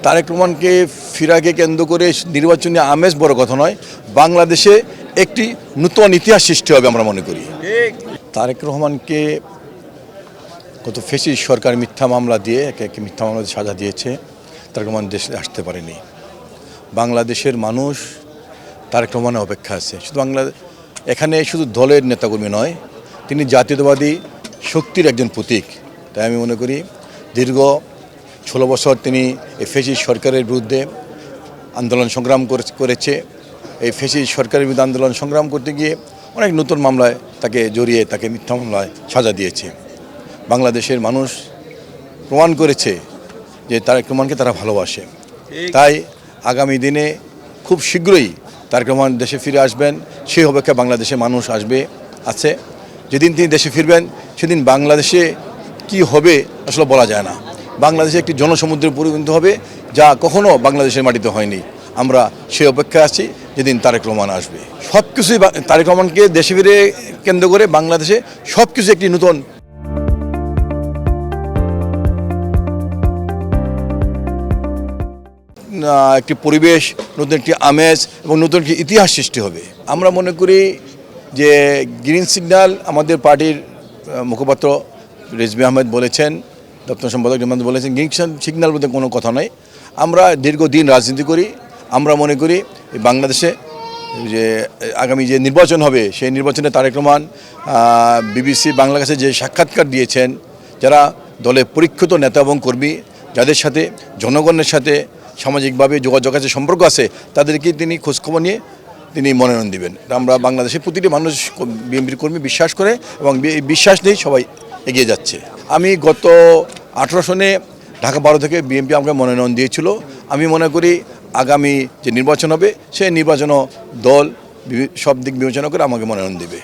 তারেক রহমানকে ফিরাকে কেন্দ্র করে নির্বাচনী আমেজ বড় কথা নয়, বাংলাদেশে একটি নূতন ইতিহাস সৃষ্টি হবে আমরা মনে করি। তারেক রহমানকে গত ফ্যাসিস্ট সরকার মিথ্যা মামলা দিয়ে একে মিথ্যা মামলা সাজা দিয়েছে। তারেক রহমান দেশে আসতে পারেনি। বাংলাদেশের মানুষ তারেক রহমানের অপেক্ষা আছে। এখানে শুধু দলের নেতাকর্মী নয়, তিনি জাতীয়তাবাদী শক্তির একজন প্রতীক। তাই আমি মনে করি দীর্ঘ 16 বছর তিনি এই ফ্যাসিস্ট সরকারের বিরুদ্ধে আন্দোলন সংগ্রাম করেছে। এই ফ্যাসিস্ট সরকারের বিরুদ্ধে আন্দোলন সংগ্রাম করতে গিয়ে অনেক নতুন মামলায় তাকে জড়িয়ে তাকে মিথ্যা মামলায় সাজা দিয়েছে। বাংলাদেশের মানুষ প্রমাণ করেছে যে তারেক রহমানকে তারা ভালোবাসে। তাই আগামী দিনে খুব শীঘ্রই তারেক রহমান দেশে ফিরে আসবেন, সেই অপেক্ষা বাংলাদেশের মানুষ আছে। যেদিন তিনি দেশে ফিরবেন সেদিন বাংলাদেশে কি হবে আসলে বলা যায় না। বাংলাদেশে একটি জনসমুদ্রে পরিণত হবে, যা কখনো বাংলাদেশের মাটিতে হয়নি। আমরা সেই অপেক্ষায় আছি যেদিন তারেক রহমান আসবে। সব কিছুই তারেক রহমানকে দেশে ফিরে কেন্দ্র করে বাংলাদেশে সব কিছু একটি নতুন একটি পরিবেশ, নতুন একটি আমেজ এবং নতুন একটি ইতিহাস সৃষ্টি হবে। আমরা মনে করি যে গ্রিন সিগন্যাল আমাদের পার্টির মুখপাত্র রেজবি আহমেদ বলেছেন, দপ্তর সম্পাদক বলেছেন, গ্রিন সিগন্যাল বলতে কোনো কথা নয়। আমরা দীর্ঘদিন রাজনীতি করি। আমরা মনে করি বাংলাদেশে যে আগামী যে নির্বাচন হবে সেই নির্বাচনে তারেক রহমান বিবিসি বাংলার কাছে যে সাক্ষাৎকার দিয়েছেন, যারা দলের পরীক্ষিত নেতা এবং কর্মী, যাদের সাথে জনগণের সাথে সামাজিকভাবে যোগাযোগ আছে, সম্পর্ক আছে, তাদেরকে তিনি খোঁজখবর নিয়ে তিনি মনোনয়ন দিবেন। আমরা বাংলাদেশের প্রতিটি মানুষ বিএনপির কর্মী বিশ্বাস করে এবং এই বিশ্বাস নিয়েই সবাই এগিয়ে যাচ্ছে। আমি গত 18 সনে ঢাকা 12 থেকে বিএনপি আমাকে মনোনয়ন দিয়েছিল। আমি মনে করি আগামী যে নির্বাচন হবে সেই নির্বাচনও দল সব দিক বিবেচনা করে আমাকে মনোনয়ন দেবে।